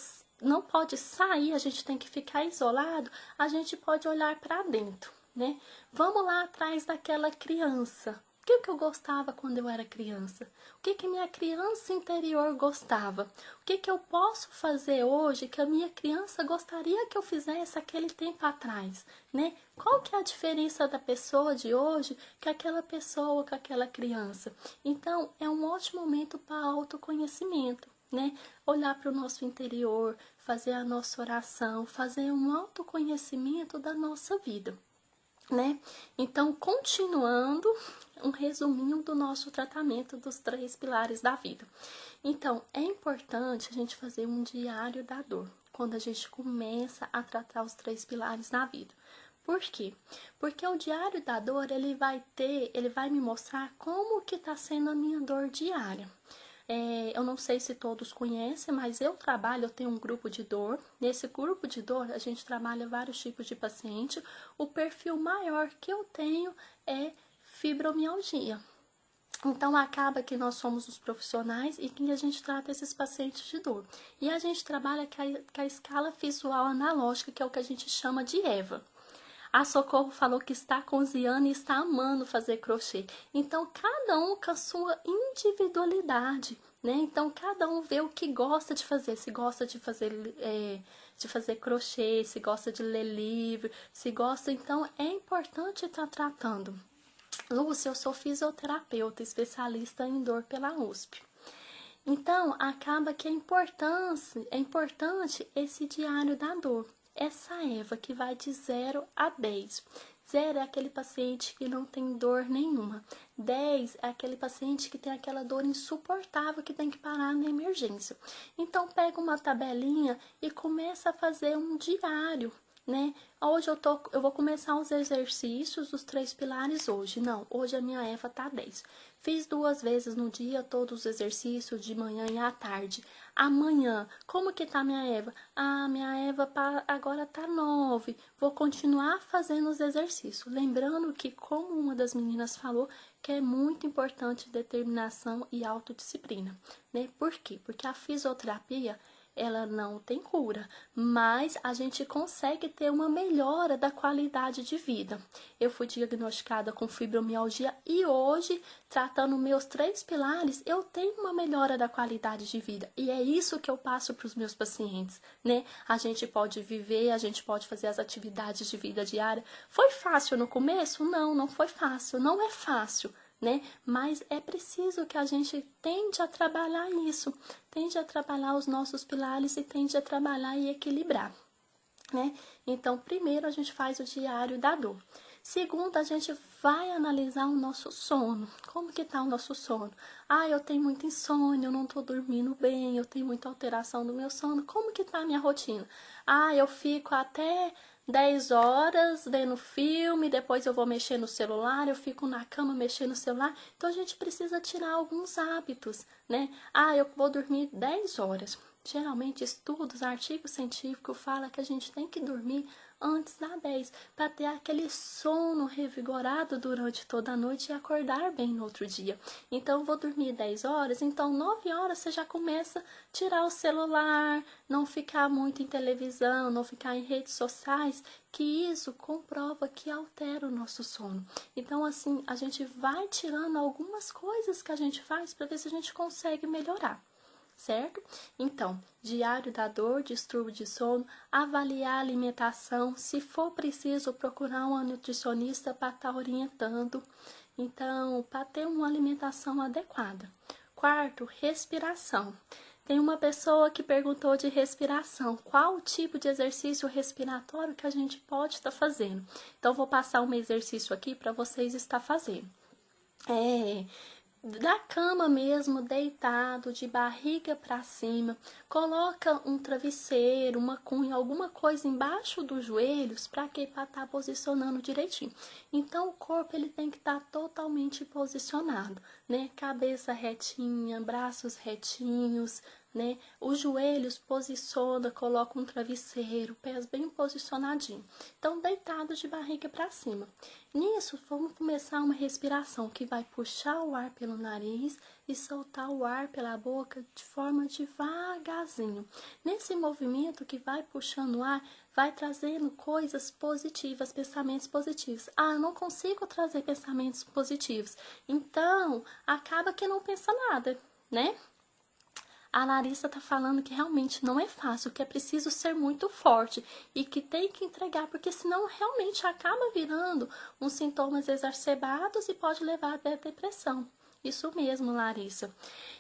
não pode sair, a gente tem que ficar isolado, a gente pode olhar para dentro, né? Vamos lá atrás daquela criança que eu gostava quando eu era criança? O que minha criança interior gostava? O que eu posso fazer hoje que a minha criança gostaria que eu fizesse aquele tempo atrás, né? Qual que é a diferença da pessoa de hoje que aquela pessoa, com aquela criança? Então, é um ótimo momento para autoconhecimento, né? Olhar para o nosso interior, fazer a nossa oração, fazer um autoconhecimento da nossa vida, né? Então, continuando, um resuminho do nosso tratamento dos 3 pilares da vida. Então, é importante a gente fazer um diário da dor, quando a gente começa a tratar os 3 pilares da vida. Por quê? Porque o diário da dor, ele vai me mostrar como que tá sendo a minha dor diária. Eu não sei se todos conhecem, mas eu tenho um grupo de dor. Nesse grupo de dor, a gente trabalha vários tipos de paciente. O perfil maior que eu tenho é fibromialgia. Então, acaba que nós somos os profissionais e que a gente trata esses pacientes de dor. E a gente trabalha com a escala visual analógica, que é o que a gente chama de EVA. A Socorro falou que está cozinhando e está amando fazer crochê. Então, cada um com a sua individualidade, né? Então, cada um vê o que gosta de fazer. Se gosta de fazer crochê, se gosta de ler livro, se gosta... Então, é importante estar tratando. Lúcia, eu sou fisioterapeuta, especialista em dor pela USP. Então, acaba que é importante esse diário da dor. Essa Eva que vai de 0 a 10. 0 é aquele paciente que não tem dor nenhuma. 10 é aquele paciente que tem aquela dor insuportável que tem que parar na emergência. Então, pega uma tabelinha e começa a fazer um diário, né? Hoje eu vou começar os exercícios dos 3 pilares hoje. Não, hoje a minha Eva tá 10. Fiz 2 vezes no dia todos os exercícios de manhã e à tarde. Amanhã, como que tá minha Eva? Minha Eva agora tá 9. Vou continuar fazendo os exercícios. Lembrando que, como uma das meninas falou, que é muito importante determinação e autodisciplina, né? Por quê? Porque a fisioterapia, ela não tem cura, mas a gente consegue ter uma melhora da qualidade de vida. Eu fui diagnosticada com fibromialgia e hoje, tratando meus 3 pilares, eu tenho uma melhora da qualidade de vida. E é isso que eu passo para os meus pacientes, né? A gente pode viver, a gente pode fazer as atividades de vida diária. Foi fácil no começo? Não, não foi fácil, não é fácil, né? Mas é preciso que a gente tende a trabalhar isso, tende a trabalhar os nossos pilares e tende a trabalhar e equilibrar, né? Então, primeiro a gente faz o diário da dor. Segundo, a gente vai analisar o nosso sono. Como que tá o nosso sono? Eu tenho muita insônia, eu não tô dormindo bem, eu tenho muita alteração no meu sono. Como que tá a minha rotina? Eu fico até 10 horas vendo filme, depois eu vou mexer no celular, eu fico na cama mexendo no celular. Então, a gente precisa tirar alguns hábitos, né? Eu vou dormir 10 horas. Geralmente, estudos, artigos científicos falam que a gente tem que dormir antes das 10, para ter aquele sono revigorado durante toda a noite e acordar bem no outro dia. Então, eu vou dormir 10 horas, então 9 horas você já começa a tirar o celular, não ficar muito em televisão, não ficar em redes sociais, que isso comprova que altera o nosso sono. Então, assim, a gente vai tirando algumas coisas que a gente faz para ver se a gente consegue melhorar, certo? Então, diário da dor, distúrbio de sono, avaliar a alimentação, se for preciso procurar uma nutricionista para estar orientando, então, para ter uma alimentação adequada. Quarto, respiração. Tem uma pessoa que perguntou de respiração, qual o tipo de exercício respiratório que a gente pode estar fazendo. Então, vou passar um exercício aqui para vocês estar fazendo. Da cama mesmo, deitado, de barriga para cima, coloca um travesseiro, uma cunha, alguma coisa embaixo dos joelhos, para que para estar posicionando direitinho. Então, o corpo ele tem que estar totalmente posicionado, né? Cabeça retinha, braços retinhos, né? Os joelhos posiciona, coloca um travesseiro, pés bem posicionadinho. Então, deitado de barriga para cima. Nisso, vamos começar uma respiração que vai puxar o ar pelo nariz e soltar o ar pela boca de forma devagarzinho. Nesse movimento que vai puxando o ar, vai trazendo coisas positivas, pensamentos positivos. Ah, não consigo trazer pensamentos positivos. Então, acaba que não pensa nada, né? A Larissa tá falando que realmente não é fácil, que é preciso ser muito forte e que tem que entregar, porque senão realmente acaba virando uns sintomas exacerbados e pode levar até depressão. Isso mesmo, Larissa.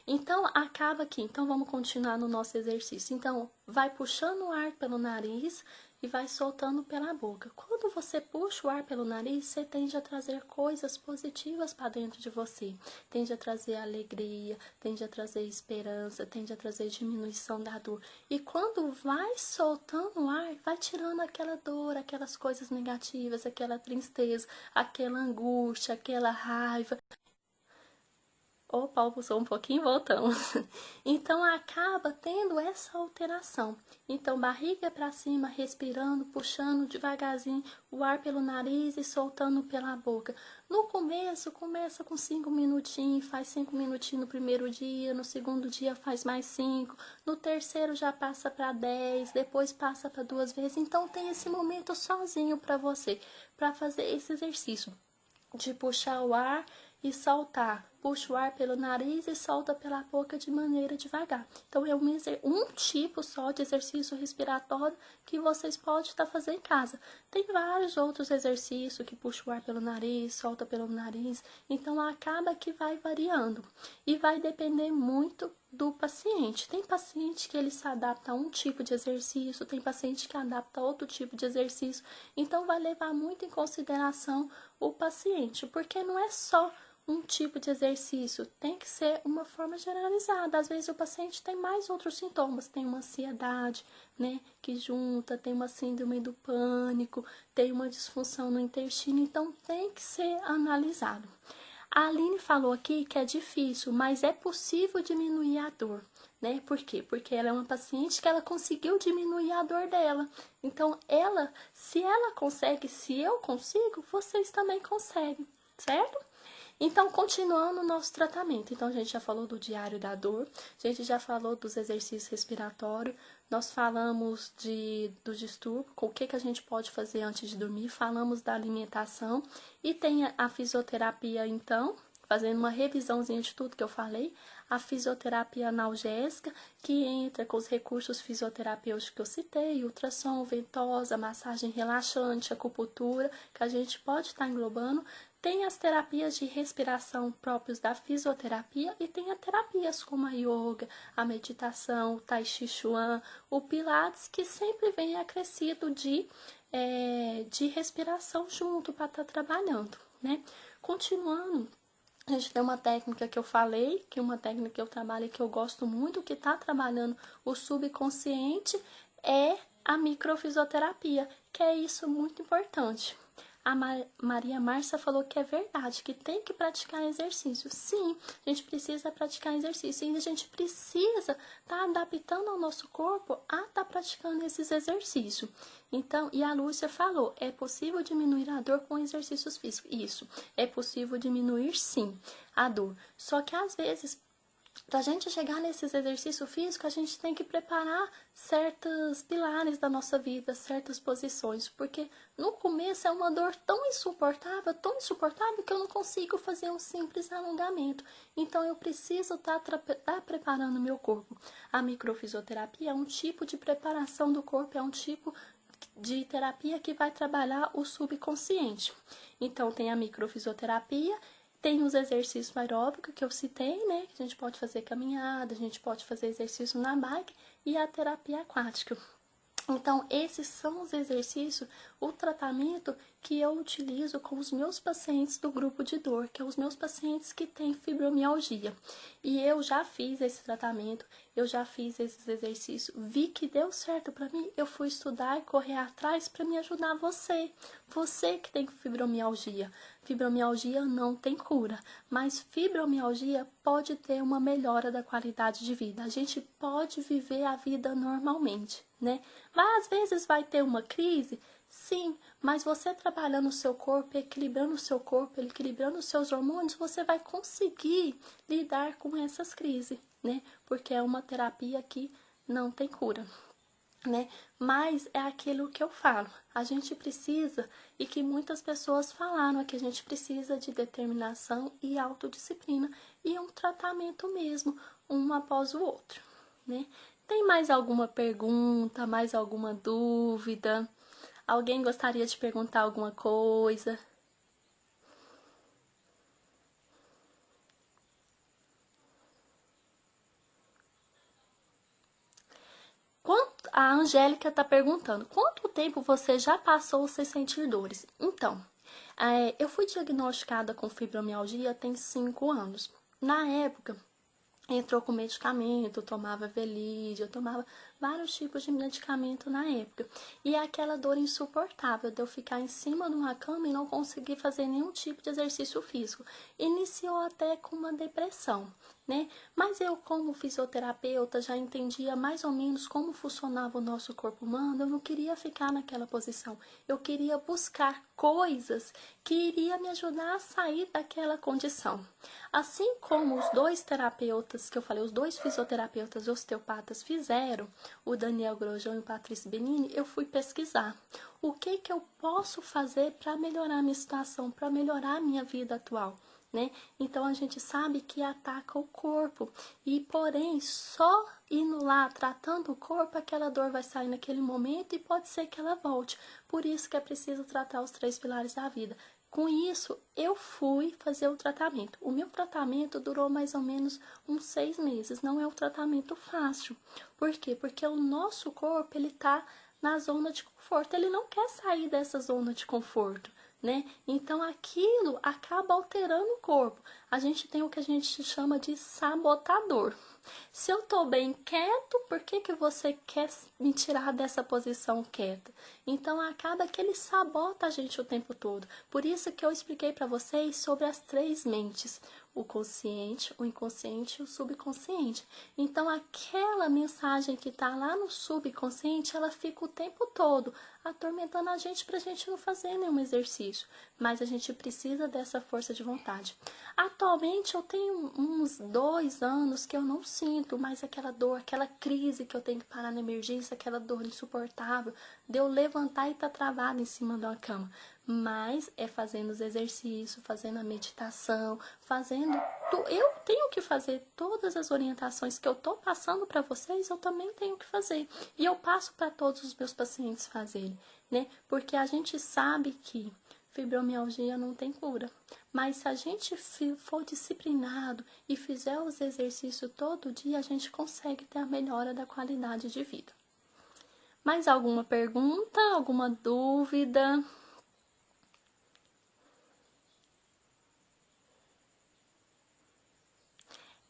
Então, acaba aqui. Então, vamos continuar no nosso exercício. Então, vai puxando o ar pelo nariz e vai soltando pela boca. Quando você puxa o ar pelo nariz, você tende a trazer coisas positivas para dentro de você. Tende a trazer alegria, tende a trazer esperança, tende a trazer diminuição da dor. E quando vai soltando o ar, vai tirando aquela dor, aquelas coisas negativas, aquela tristeza, aquela angústia, aquela raiva. Opa, pulsou um pouquinho, voltamos. Então, acaba tendo essa alteração. Então, barriga para cima, respirando, puxando devagarzinho o ar pelo nariz e soltando pela boca. No começo, começa com 5 minutinhos, faz 5 minutinhos no primeiro dia, no segundo dia faz mais 5, no terceiro já passa para 10, depois passa para 2 vezes. Então, tem esse momento sozinho para você, para fazer esse exercício de puxar o ar e soltar. Puxa o ar pelo nariz e solta pela boca de maneira devagar. Então, é um tipo só de exercício respiratório que vocês podem estar fazendo em casa. Tem vários outros exercícios que puxa o ar pelo nariz, solta pelo nariz. Então, acaba que vai variando. E vai depender muito do paciente. Tem paciente que ele se adapta a um tipo de exercício, tem paciente que adapta a outro tipo de exercício. Então, vai levar muito em consideração o paciente, porque não é só um tipo de exercício, tem que ser uma forma generalizada. Às vezes o paciente tem mais outros sintomas, tem uma ansiedade, né, que junta, tem uma síndrome do pânico, tem uma disfunção no intestino, então tem que ser analisado. A Aline falou aqui que é difícil, mas é possível diminuir a dor, né? Por quê? Porque ela é uma paciente que ela conseguiu diminuir a dor dela. Então, se ela consegue, se eu consigo, vocês também conseguem, certo? Então, continuando o nosso tratamento. Então, a gente já falou do diário da dor, a gente já falou dos exercícios respiratórios, nós falamos do distúrbio, com o que a gente pode fazer antes de dormir, falamos da alimentação e tem a fisioterapia, então, fazendo uma revisãozinha de tudo que eu falei, a fisioterapia analgésica, que entra com os recursos fisioterapêuticos que eu citei, ultrassom, ventosa, massagem relaxante, acupuntura, que a gente pode estar englobando. Tem as terapias de respiração próprios da fisioterapia e tem as terapias como a yoga, a meditação, o tai chi chuan, o pilates, que sempre vem acrescido de respiração junto para estar trabalhando, né? Continuando, a gente tem uma técnica que eu falei, que é uma técnica que eu trabalho e que eu gosto muito, que está trabalhando o subconsciente, é a microfisioterapia, que é isso muito importante. A Maria Márcia falou que é verdade, que tem que praticar exercício. Sim, a gente precisa praticar exercício e a gente precisa estar adaptando ao nosso corpo a estar praticando esses exercícios. Então, e a Lúcia falou, é possível diminuir a dor com exercícios físicos. Isso, é possível diminuir sim a dor. Só que às vezes, para a gente chegar nesses exercícios físicos, a gente tem que preparar certos pilares da nossa vida, certas posições, porque no começo é uma dor tão insuportável que eu não consigo fazer um simples alongamento. Então eu preciso estar preparando meu corpo. A microfisioterapia é um tipo de preparação do corpo, é um tipo de terapia que vai trabalhar o subconsciente. Então tem a microfisioterapia. Tem os exercícios aeróbicos que eu citei, né? Que a gente pode fazer caminhada, a gente pode fazer exercício na bike e a terapia aquática. Então, esses são os exercícios, o tratamento que eu utilizo com os meus pacientes do grupo de dor, que é os meus pacientes que têm fibromialgia. E eu já fiz esse tratamento, eu já fiz esses exercícios, vi que deu certo para mim, eu fui estudar e correr atrás para me ajudar você, Você que tem fibromialgia, fibromialgia não tem cura, mas fibromialgia pode ter uma melhora da qualidade de vida. A gente pode viver a vida normalmente, né? Mas às vezes vai ter uma crise, sim, mas você trabalhando o seu corpo, equilibrando o seu corpo, equilibrando os seus hormônios, você vai conseguir lidar com essas crises, né? Porque é uma terapia que não tem cura, né? Mas é aquilo que eu falo, a gente precisa, e que muitas pessoas falaram, é que a gente precisa de determinação e autodisciplina e um tratamento mesmo, um após o outro, né? Tem mais alguma pergunta, mais alguma dúvida? Alguém gostaria de perguntar alguma coisa? A Angélica está perguntando, quanto tempo você já passou sem sentir dores? Então, eu fui diagnosticada com fibromialgia tem 5 anos. Na época, entrou com medicamento, eu tomava Velide, eu tomava vários tipos de medicamento na época. E é aquela dor insuportável de eu ficar em cima de uma cama e não conseguir fazer nenhum tipo de exercício físico. Iniciou até com uma depressão, né? Mas eu, como fisioterapeuta, já entendia mais ou menos como funcionava o nosso corpo humano. Eu não queria ficar naquela posição. Eu queria buscar coisas que iriam me ajudar a sair daquela condição. Assim como os dois terapeutas que eu falei, os dois fisioterapeutas osteopatas fizeram, o Daniel Grosjean e o Patrício Benini, eu fui pesquisar. O que eu posso fazer para melhorar a minha situação, para melhorar a minha vida atual? Né? Então a gente sabe que ataca o corpo e porém só indo lá tratando o corpo aquela dor vai sair naquele momento e pode ser que ela volte. Por isso que é preciso tratar os 3 pilares da vida. Com isso eu fui fazer o tratamento. O meu tratamento durou mais ou menos uns 6 meses. Não é um tratamento fácil. Por quê? Porque o nosso corpo ele tá na zona de conforto. Ele não quer sair dessa zona de conforto, né? Então aquilo acaba alterando o corpo. A gente tem o que a gente chama de sabotador. Se eu tô bem quieto, por que você quer me tirar dessa posição quieta? Então acaba que ele sabota a gente o tempo todo. Por isso que eu expliquei para vocês sobre as 3 mentes: o consciente, o inconsciente e o subconsciente. Então aquela mensagem que tá lá no subconsciente, ela fica o tempo todo atormentando a gente pra gente não fazer nenhum exercício. Mas a gente precisa dessa força de vontade. Atualmente eu tenho uns 2 anos que eu não sinto mais aquela dor, aquela crise que eu tenho que parar na emergência, aquela dor insuportável de eu levantar e estar travada em cima da cama. Mas é fazendo os exercícios, fazendo a meditação, fazendo... Eu tenho que fazer todas as orientações que eu tô passando para vocês, eu também tenho que fazer. E eu passo para todos os meus pacientes fazerem, né? Porque a gente sabe que fibromialgia não tem cura. Mas se a gente for disciplinado e fizer os exercícios todo dia, a gente consegue ter a melhora da qualidade de vida. Mais alguma pergunta? Alguma dúvida?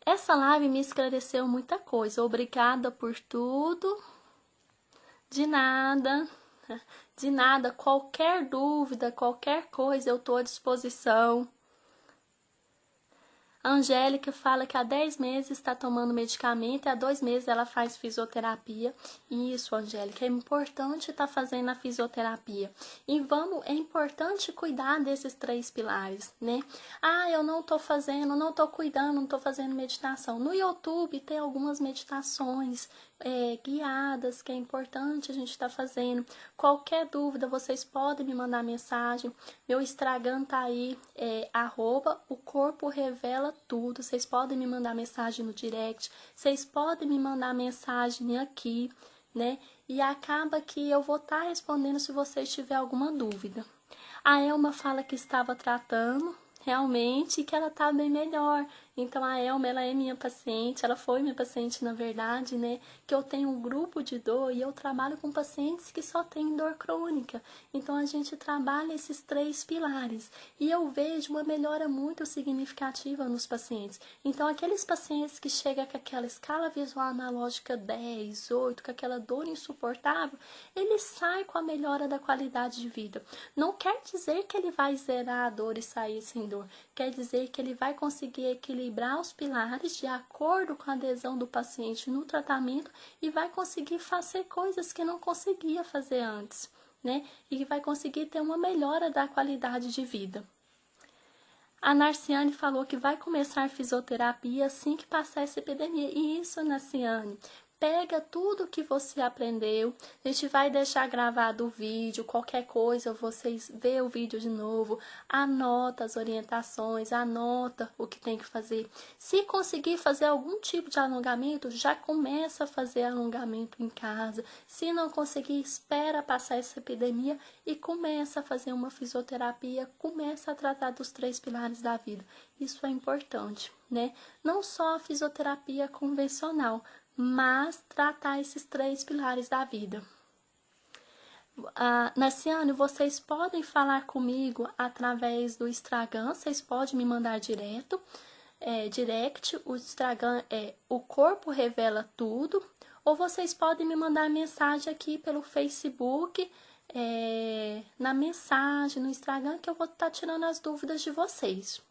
Essa live me esclareceu muita coisa. Obrigada por tudo. De nada. De nada. Qualquer dúvida, qualquer coisa, eu estou à disposição. A Angélica fala que há 10 meses está tomando medicamento e há 2 meses ela faz fisioterapia. Isso, Angélica, é importante estar fazendo a fisioterapia. E é importante cuidar desses 3 pilares, né? Ah, eu não tô fazendo, não tô cuidando, não tô fazendo meditação. No YouTube tem algumas meditações guiadas, que é importante a gente estar fazendo. Qualquer dúvida, vocês podem me mandar mensagem. Meu Instagram tá aí, @o corpo revela tudo. Vocês podem me mandar mensagem no direct, vocês podem me mandar mensagem aqui, né? E acaba que eu vou estar respondendo se vocês tiverem alguma dúvida. A Elma fala que estava tratando, realmente que ela tá bem melhor. Então a Elma, ela é minha paciente, ela foi minha paciente na verdade, né? Que eu tenho um grupo de dor e eu trabalho com pacientes que só têm dor crônica. Então a gente trabalha esses 3 pilares e eu vejo uma melhora muito significativa nos pacientes. Então aqueles pacientes que chegam com aquela escala visual analógica 10, 8, com aquela dor insuportável, ele sai com a melhora da qualidade de vida. Não quer dizer que ele vai zerar a dor e sair sem dor. Quer dizer que ele vai conseguir equilibrar os pilares de acordo com a adesão do paciente no tratamento e vai conseguir fazer coisas que não conseguia fazer antes, né? E vai conseguir ter uma melhora da qualidade de vida. A Narciane falou que vai começar fisioterapia assim que passar essa epidemia. E isso, Narciane, pega tudo que você aprendeu, a gente vai deixar gravado o vídeo, qualquer coisa, vocês vê o vídeo de novo, anota as orientações, anota o que tem que fazer. Se conseguir fazer algum tipo de alongamento, já começa a fazer alongamento em casa. Se não conseguir, espera passar essa epidemia e começa a fazer uma fisioterapia, começa a tratar dos 3 pilares da vida. Isso é importante, né? Não só a fisioterapia convencional, mas tratar esses 3 pilares da vida. Narciane, vocês podem falar comigo através do Instagram, vocês podem me mandar direct, o Instagram é O Corpo Revela Tudo, ou vocês podem me mandar mensagem aqui pelo Facebook, na mensagem, no Instagram, que eu vou estar tirando as dúvidas de vocês.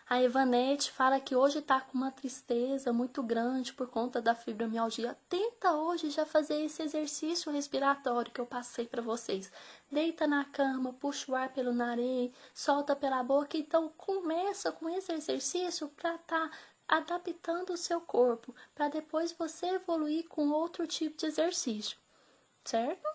A Evanete fala que hoje tá com uma tristeza muito grande por conta da fibromialgia. Tenta hoje já fazer esse exercício respiratório que eu passei para vocês. Deita na cama, puxa o ar pelo nariz, solta pela boca. Então começa com esse exercício para estar adaptando o seu corpo, para depois você evoluir com outro tipo de exercício, certo?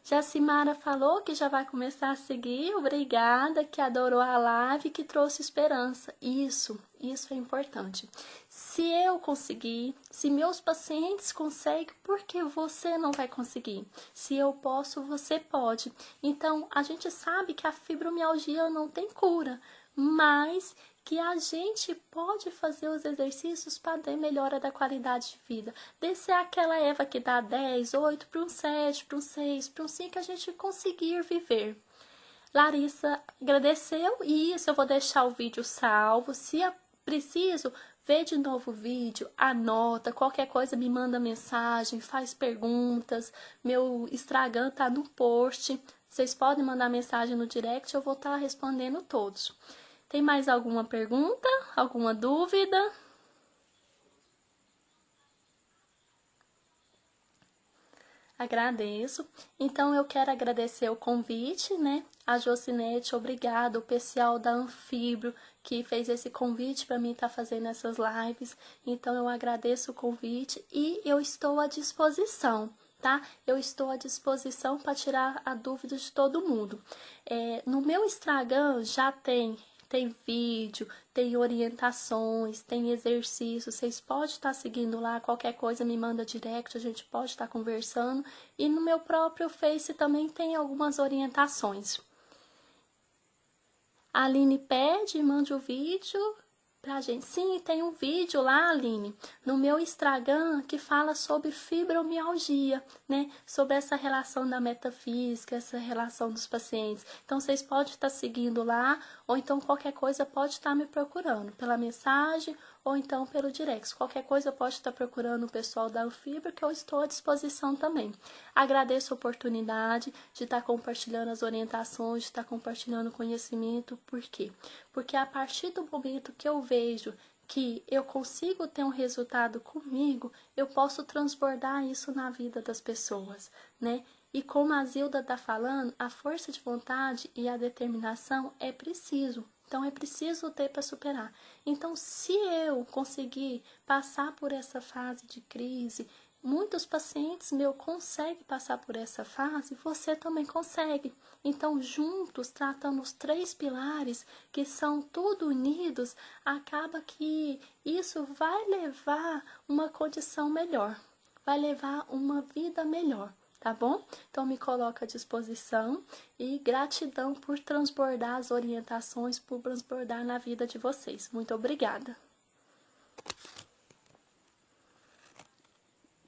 Jacimara falou que já vai começar a seguir, obrigada, que adorou a live, que trouxe esperança. Isso é importante. Se eu conseguir, se meus pacientes conseguem, por que você não vai conseguir? Se eu posso, você pode. Então, a gente sabe que a fibromialgia não tem cura, mas que a gente pode fazer os exercícios para ter melhora da qualidade de vida. Descer aquela Eva que dá 10, 8 para um 7, para um 6, para um 5, a gente conseguir viver. Larissa agradeceu e isso eu vou deixar o vídeo salvo. Se é preciso, vê de novo o vídeo, anota, qualquer coisa me manda mensagem, faz perguntas. Meu Instagram tá no post. Vocês podem mandar mensagem no direct, eu vou estar respondendo todos. Tem mais alguma pergunta? Alguma dúvida? Agradeço. Então, eu quero agradecer o convite, né? A Jocinete, obrigada. O pessoal da Anfibro, que fez esse convite para mim estar fazendo essas lives. Então, eu agradeço o convite e eu estou à disposição, tá? Eu estou à disposição para tirar a dúvida de todo mundo. No meu Instagram já tem vídeo, tem orientações, tem exercícios, vocês podem estar seguindo lá, qualquer coisa me manda direct, a gente pode estar conversando. E no meu próprio Face também tem algumas orientações. A Aline pede, mande o vídeo pra gente. Sim, tem um vídeo lá, Aline, no meu Instagram que fala sobre fibromialgia, né? Sobre essa relação da metafísica, essa relação dos pacientes. Então, vocês podem estar seguindo lá, ou então qualquer coisa pode estar me procurando pela mensagem, ou então pelo direct. Qualquer coisa pode estar procurando o pessoal da Anfibro, que eu estou à disposição também. Agradeço a oportunidade de estar compartilhando as orientações, de estar compartilhando conhecimento. Por quê? Porque a partir do momento que eu vejo que eu consigo ter um resultado comigo, eu posso transbordar isso na vida das pessoas, né? E como a Zilda está falando, a força de vontade e a determinação é preciso. Então, é preciso ter para superar. Então, se eu conseguir passar por essa fase de crise, muitos pacientes meus conseguem passar por essa fase, você também consegue. Então, juntos, tratando os 3 pilares, que são tudo unidos, acaba que isso vai levar uma condição melhor, vai levar uma vida melhor, tá bom? Então me coloco à disposição e gratidão por transbordar as orientações, por transbordar na vida de vocês. Muito obrigada!